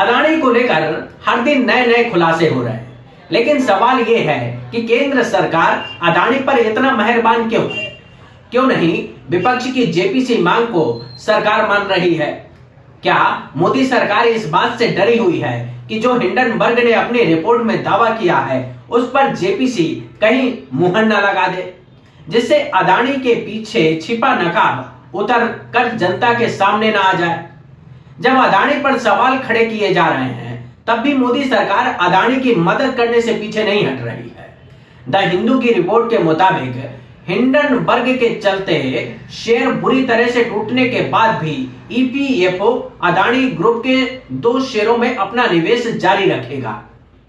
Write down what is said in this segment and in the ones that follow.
अदानी को लेकर हर दिन नए नए खुलासे हो रहे हैं, लेकिन सवाल ये है कि केंद्र सरकार अदानी पर इतना मेहरबान क्यों है? क्यों नहीं विपक्ष की जेपीसी मांग को सरकार मान रही है? क्या मोदी सरकार इस बात से डरी हुई है कि जो हिंडनबर्ग ने अपनी रिपोर्ट में दावा किया है उस पर जेपीसी कहीं मुहर न लगा दे, जिससे अदानी के पीछे छिपा नकाब उतर कर जनता के सामने न आ जाए? जब अदानी पर सवाल खड़े किए जा रहे हैं तब भी मोदी सरकार अदानी की मदद करने से पीछे नहीं हट रही है। द हिंदू की रिपोर्ट के मुताबिक हिंडनबर्ग के चलते शेयर बुरी तरह से टूटने के बाद भी ईपीएफओ अदानी ग्रुप के 2 शेयरों में अपना निवेश जारी रखेगा।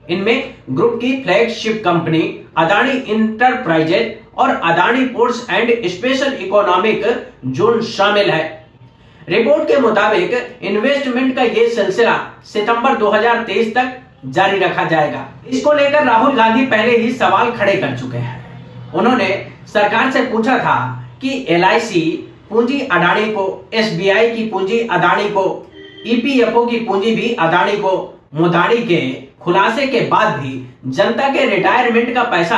इनमें ग्रुप की फ्लैगशिप कंपनी अदानी इंटरप्राइजेज और Adani ports and special economic zone शामिल है। रिपोर्ट के मुताबिक इन्वेस्टमेंट का यह सिलसिला सितंबर 2023 तक जारी रखा जाएगा। इसको लेकर राहुल गांधी पहले ही सवाल खड़े कर चुके हैं। उन्होंने सरकार से पूछा था कि एलआईसी पूंजी अदानी को, एसबीआई की पूंजी अदानी को, ईपीएफओ की पूंजी भी अदानी को। मोदी के खुलासे के बाद भी जनता के रिटायरमेंट का पैसा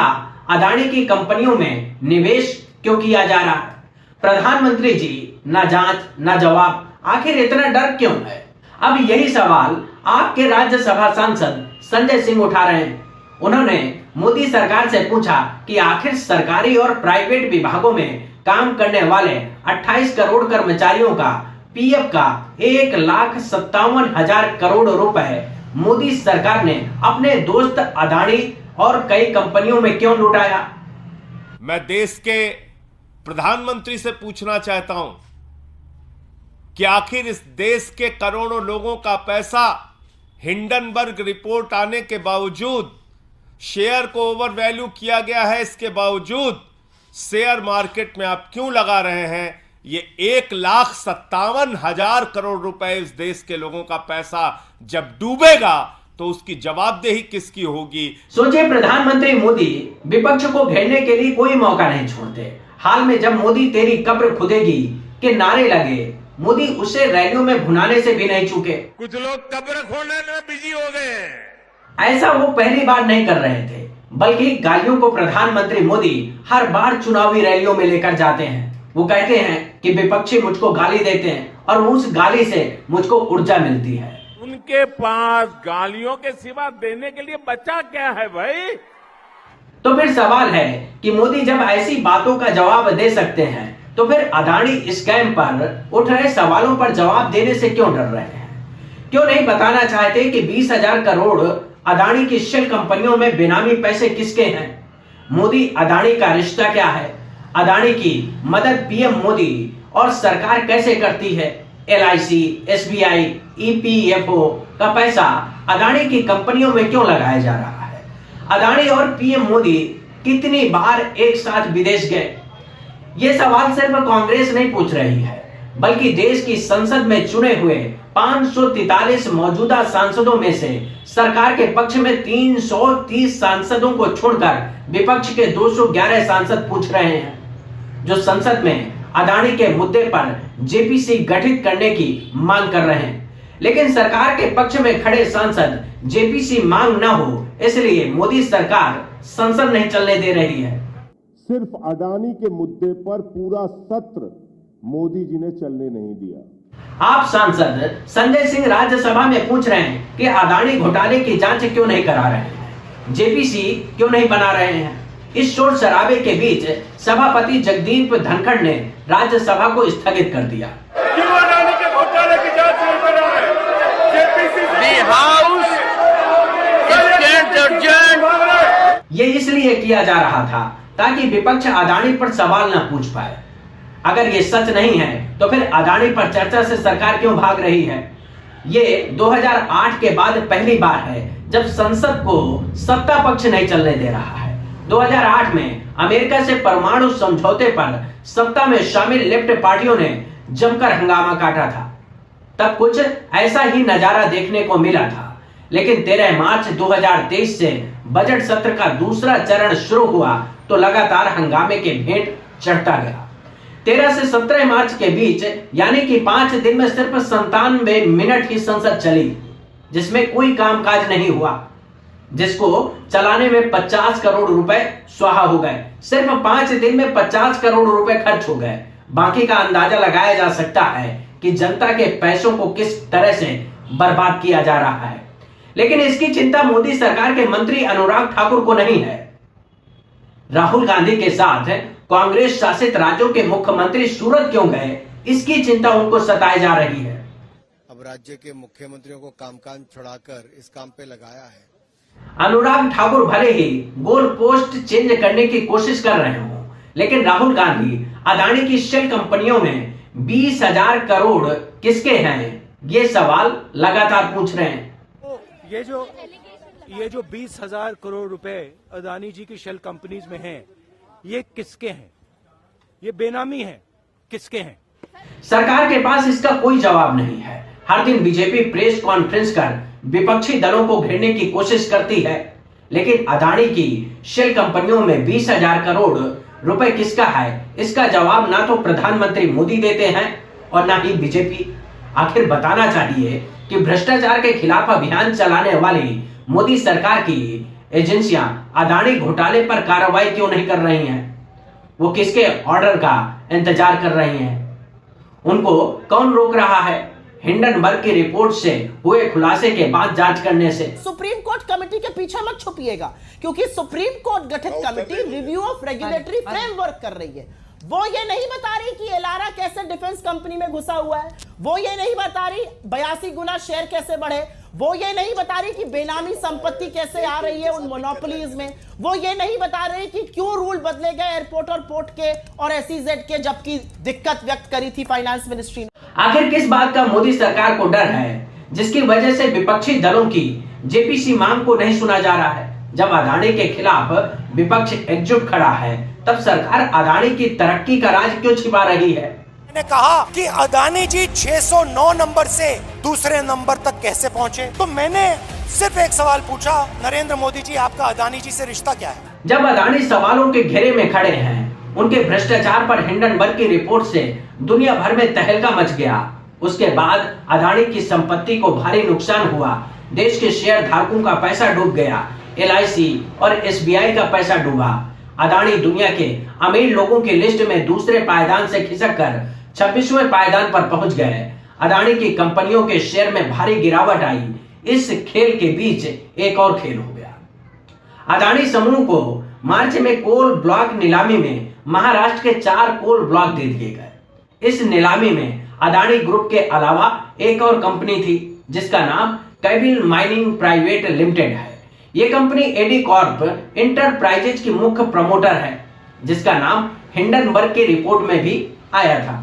अदानी की कंपनियों में निवेश क्यों किया जा रहा है? प्रधानमंत्री जी न जांच न जवाब, आखिर इतना डर क्यों है? अब यही सवाल आपके राज्यसभा सांसद संजय सिंह उठा रहे हैं। उन्होंने मोदी सरकार से पूछा कि आखिर सरकारी और प्राइवेट विभागों में काम करने वाले 28 करोड़ कर्मचारियों का पीएफ का 1,57,000 करोड़ रुपए मोदी सरकार ने अपने दोस्त अदानी और कई कंपनियों में क्यों लुटाया? मैं देश के प्रधानमंत्री से पूछना चाहता हूं कि आखिर इस देश के करोड़ों लोगों का पैसा हिंडनबर्ग रिपोर्ट आने के बावजूद, शेयर को ओवर वैल्यू किया गया है, इसके बावजूद शेयर मार्केट में आप क्यों लगा रहे हैं? ये 1,57,000 करोड़ रुपए इस देश के लोगों का पैसा जब डूबेगा तो उसकी जवाबदेही किसकी होगी? सोचिए, प्रधानमंत्री मोदी विपक्ष को घेरने के लिए कोई मौका नहीं छोड़ते। हाल में जब मोदी तेरी कब्र खुदेगी के नारे लगे, मोदी उसे रैलियों में भुनाने से भी नहीं चूके। कुछ लोग कब्र खोदने में बिजी हो गए। ऐसा वो पहली बार नहीं कर रहे थे, बल्कि गालियों को प्रधानमंत्री मोदी हर बार चुनावी रैलियों में लेकर जाते हैं। वो कहते हैं कि विपक्षी मुझको गाली देते हैं और उस गाली से मुझको ऊर्जा मिलती है। उनके पास गालियों के सिवा देने के लिए बचा क्या है भाई? तो फिर सवाल है कि मोदी जब ऐसी बातों का जवाब दे सकते हैं तो फिर अदानी स्कैम पर उठ रहे सवालों पर जवाब देने से क्यों डर रहे हैं? क्यों नहीं बताना चाहते कि 20,000 करोड़ अदानी की शेल कंपनियों में बेनामी पैसे किसके हैं? मोदी अदानी का रिश्ता क्या है? अदानी की मदद पीएम मोदी और सरकार कैसे करती है? एलआईसी, एसबीआई, ईपीएफओ का पैसा अदानी की कंपनियों में क्यों लगाया जा रहा है? अदानी और पीएम मोदी कितनी बार एक साथ विदेश गए? ये सवाल सिर्फ कांग्रेस नहीं पूछ रही है, बल्कि देश की संसद में चुने हुए 543 मौजूदा सांसदों में से सरकार के पक्ष में 330 सांसदों को छोड़कर विपक्ष के 211 सांसद पूछ रहे हैं, जो संसद में अदानी के मुद्दे पर जेपीसी गठित करने की मांग कर रहे हैं। लेकिन सरकार के पक्ष में खड़े सांसद जेपीसी मांग न हो, इसलिए मोदी सरकार संसद नहीं चलने दे रही है। सिर्फ अदानी के मुद्दे पर पूरा सत्र मोदी जी ने चलने नहीं दिया। आप सांसद संजय सिंह राज्यसभा में पूछ रहे हैं कि अदानी घोटाले की जांच क्यों नहीं करा रहे हैं, जेपीसी क्यों नहीं बना रहे हैं? इस शोर शराबे के बीच सभापति जगदीप धनखड़ ने राज्यसभा को स्थगित कर दिया। क्यों अदानी के घोटाले की जांच नहीं कर रहा है? जेपीसी हाउस ये इसलिए किया जा रहा था ताकि विपक्ष अदानी पर सवाल न पूछ पाए। अगर ये सच नहीं है तो फिर अदानी पर चर्चा से सरकार क्यों भाग रही है? ये 2008 के बाद पहली बार है जब संसद को सत्ता पक्ष नहीं चलने दे रहा है। 2008 में अमेरिका से परमाणु समझौते पर सत्ता में शामिल लेफ्ट पार्टियों ने जमकर हंगामा काटा था। तब कुछ ऐसा ही नजारा देखने को मिला था। लेकिन 13 मार्च 2023 से बजट सत्र का दूसरा चरण शुरू हुआ तो लगातार हंगामे के भेंट चढ़ता गया। 13 से 17 मार्च के बीच यानी कि 5 दिन में सिर्फ 97 मिनट ही संसद चली। जिसमें कोई कामकाज नहीं हुआ, जिसको चलाने में 50 करोड़ रुपए स्वाहा हो गए। सिर्फ 5 दिन में 50 करोड़ रुपए खर्च हो गए। बाकी का अंदाजा लगाया जा सकता है कि जनता के पैसों को किस तरह से बर्बाद किया जा रहा है। लेकिन इसकी चिंता मोदी सरकार के मंत्री अनुराग ठाकुर को नहीं है। राहुल गांधी के साथ कांग्रेस शासित राज्यों के मुख्यमंत्री सूरत क्यों गए, इसकी चिंता उनको सताए जा रही है। अब राज्य के मुख्यमंत्रियों को कामकाज छोड़ाकर इस काम पे लगाया है। अनुराग ठाकुर भले ही गोल पोस्ट चेंज करने की कोशिश कर रहे हो, लेकिन राहुल गांधी अदानी की शेल कंपनियों में 20,000 करोड़ किसके हैं, ये सवाल लगातार पूछ रहे हैं। तो ये जो 20,000 करोड़ रुपए अदानी जी की शेल कंपनीज में हैं, ये किसके हैं? ये बेनामी है, किसके हैं? सरकार के पास इसका कोई जवाब नहीं है। हर दिन बीजेपी प्रेस कॉन्फ्रेंस कर विपक्षी दलों को घेरने की कोशिश करती है, लेकिन अदानी की शेल कंपनियों में 20,000 करोड़ रुपए किसका है, इसका जवाब ना तो प्रधानमंत्री मोदी देते हैं और ना ही बीजेपी। आखिर बताना चाहिए कि भ्रष्टाचार के खिलाफ अभियान चलाने वाली मोदी सरकार की एजेंसियां अदानी घोटाले पर कार्रवाई क्यों नहीं कर रही हैं? वो किसके ऑर्डर का इंतजार कर रही हैं? उनको कौन रोक रहा है? हिंडनबर्ग की रिपोर्ट से हुए खुलासे के बाद जांच करने से। सुप्रीम कोर्ट कमेटी के पीछे मत छुपिएगा, क्योंकि सुप्रीम कोर्ट गठित committee review of regulatory framework कर रही है। वो ये नहीं बता रही कि एलारा कैसे डिफेंस कंपनी में घुसा हुआ है, वो ये नहीं बता रही 82 गुना शेयर कैसे बढ़े, वो ये नहीं बता रही कि बेनामी संपत्ति कैसे आ रही है उन मोनोपोलीज में, वो ये नहीं बता रही कि क्यों रूल बदले गए एयरपोर्ट और पोर्ट के और एसईजेड के, जबकि दिक्कत व्यक्त करी थी फाइनेंस मिनिस्ट्री ने। आखिर किस बात का मोदी सरकार को डर है जिसकी वजह से विपक्षी दलों की जेपीसी मांग को नहीं सुना जा रहा है? जब अदानी के खिलाफ विपक्ष एकजुट खड़ा है, तब सरकार अदानी की तरक्की का राज क्यों छिपा रही है? मैंने कहा कि अदानी जी 609 नंबर से दूसरे नंबर तक कैसे पहुंचे, तो मैंने सिर्फ एक सवाल पूछा, नरेंद्र मोदी जी आपका अदानी जी से रिश्ता क्या है? जब अदानी सवालों के घेरे में खड़े हैं, उनके भ्रष्टाचार पर हिंडनबर्ग की रिपोर्ट से दुनिया भर में तहलका मच गया, उसके बाद अदानी की संपत्ति को भारी नुकसान हुआ, देश के शेयर धारकों का पैसा डूब गया, LIC और SBI का पैसा डूबा, अदानी दुनिया के अमीर लोगों की लिस्ट में दूसरे पायदान से खिसक कर 26वें पायदान पर पहुंच गए। अदानी की कंपनियों के शेयर में भारी गिरावट आई। इस खेल के बीच एक और खेल हो गया। अदानी समूह को मार्च में कोल ब्लॉक नीलामी में महाराष्ट्र के 4 कोल ब्लॉक दे दिए गए। इस नीलामी में अदानी ग्रुप के अलावा एक और कंपनी थी जिसका नाम कैबिल माइनिंग प्राइवेट लिमिटेड है। यह कंपनी एडी कॉर्प इंटरप्राइजेज की मुख्य प्रमोटर है, जिसका नाम हिंडनबर्ग की रिपोर्ट में भी आया था।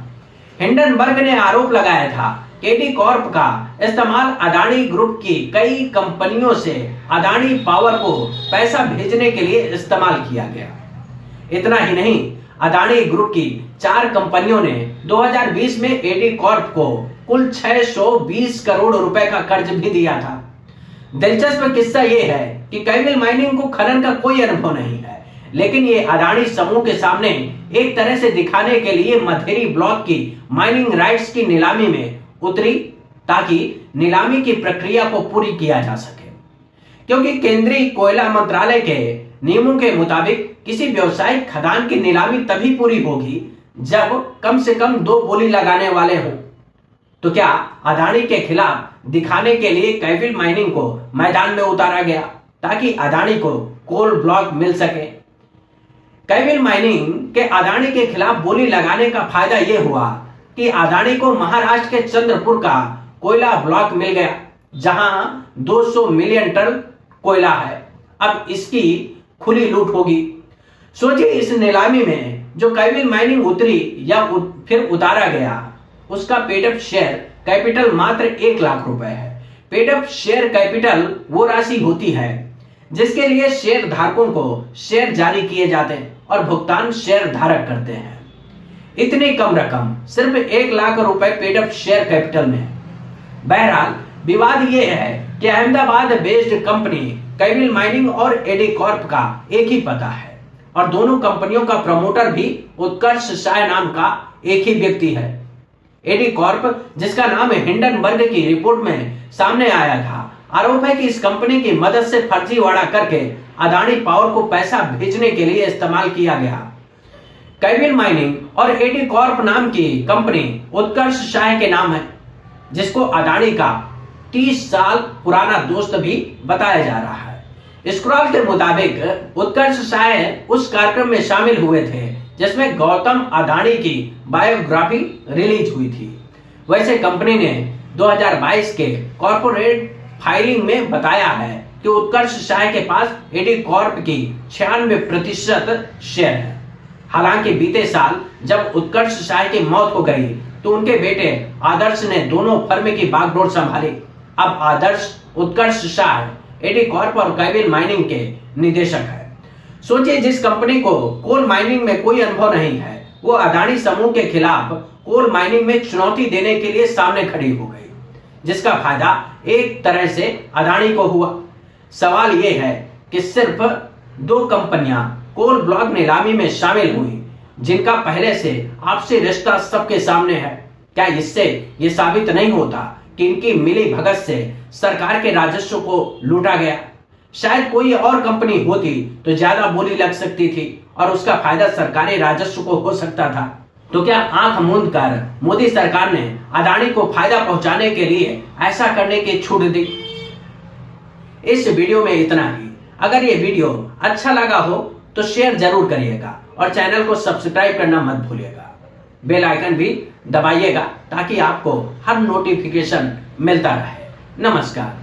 हिंडनबर्ग ने आरोप लगाया था कि एडी कॉर्प का इस्तेमाल अदानी ग्रुप की कई कंपनियों से अदानी पावर को पैसा भेजने के लिए इस्तेमाल किया गया। इतना ही नहीं, अदानी ग्रुप की 4 कंपनियों ने 2020 में एडी कॉर्प को कुल 620 करोड़ रुपए का कर्ज भी दिया था। दिलचस्प किस्सा यह है कि कैबिल माइनिंग को खनन का कोई अनुभव नहीं है, लेकिन ये अदानी समूह के सामने एक तरह से दिखाने के लिए मधेरी ब्लॉक की माइनिंग राइट्स की नीलामी में उतरी, ताकि नीलामी की प्रक्रिया को पूरी किया जा सके। क्योंकि केंद्रीय कोयला मंत्रालय के नियमों के मुताबिक किसी व्यवसायिक खदान की नीलामी तभी पूरी होगी जब कम से कम 2 बोली लगाने वाले हों। तो क्या अदानी के खिलाफ दिखाने के लिए कैबिल माइनिंग को मैदान में उतारा गया ताकि अदानी को कोल ब्लॉक मिल सके? कैबिल माइनिंग के अदानी के खिलाफ बोली लगाने का फायदा यह हुआ कि अदानी को महाराष्ट्र के चंद्रपुर का कोयला ब्लॉक मिल गया, जहां 200 मिलियन टन कोयला है। अब इसकी खुली लूट होगी। सोचिए, इस नीलामी में जो कैबिल माइनिंग उतरी या फिर उतारा गया, उसका पेड अप शेयर कैपिटल मात्र 1 लाख रुपए है। पेड अप शेयर कैपिटल वो राशि होती है जिसके लिए शेयर धारकों को शेयर जारी किए जाते हैं और भुगतान शेयर धारक करते हैं। इतनी कम रकम सिर्फ 1 लाख रुपए पेड अप शेयर कैपिटल में है। बहरहाल विवाद यह है कि अहमदाबाद बेस्ड कंपनी कैबिल माइनिंग और एडी कॉर्प का एक ही पता है और दोनों कंपनियों का प्रमोटर भी उत्कर्ष शाह नाम का एक ही व्यक्ति है। एडी कॉर्प, जिसका नाम हिंडनबर्ग की रिपोर्ट में सामने आया था, आरोप है कि इस कंपनी की मदद से फर्जीवाड़ा करके अदानी पावर को पैसा भेजने के लिए इस्तेमाल किया गया। कैबिल माइनिंग और एडी कॉर्प नाम की कंपनी उत्कर्ष शाह के नाम है, जिसको अदानी का 30 साल पुराना दोस्त भी बताया जा रहा है। स्क्रॉल के मुताबिक उत्कर्ष शाह उस कार्यक्रम में शामिल हुए थे जिसमें गौतम अदानी की बायोग्राफी रिलीज हुई थी। वैसे कंपनी ने 2022 के कॉर्पोरेट फाइलिंग में बताया है कि उत्कर्ष शाह के पास एडी कॉर्प की 96% शेयर है। हालांकि बीते साल जब उत्कर्ष शाह की मौत हो गई तो उनके बेटे आदर्श ने दोनों फर्म की बागडोर संभाली। अब आदर्श उत्कर्ष शाह एडी कॉर्प और कैबिल माइनिंग के निदेशक है। सोचिए, जिस कंपनी को कोल माइनिंग में कोई अनुभव नहीं है, वो अदानी समूह के खिलाफ कोल माइनिंग में चुनौती देने के लिए सामने खड़ी हो गई, जिसका फायदा एक तरह से अदानी को हुआ। सवाल यह है कि सिर्फ 2 कंपनियां कोल ब्लॉक नीलामी में शामिल हुई, जिनका पहले से आपसी रिश्ता सबके सामने है। क्या इससे यह साबित नहीं होता कि इनकी मिली भगत से सरकार के राजस्व को लूटा गया? शायद कोई और कंपनी होती तो ज्यादा बोली लग सकती थी और उसका फायदा सरकारी राजस्व को हो सकता था। तो क्या आंख मूंद कर मोदी सरकार ने अदानी को फायदा पहुंचाने के लिए ऐसा करने की छूट दी? इस वीडियो में इतना ही। अगर ये वीडियो अच्छा लगा हो तो शेयर जरूर करिएगा और चैनल को सब्सक्राइब करना मत भूलिएगा। बेल आइकन भी दबाइएगा ताकि आपको हर नोटिफिकेशन मिलता रहे। नमस्कार।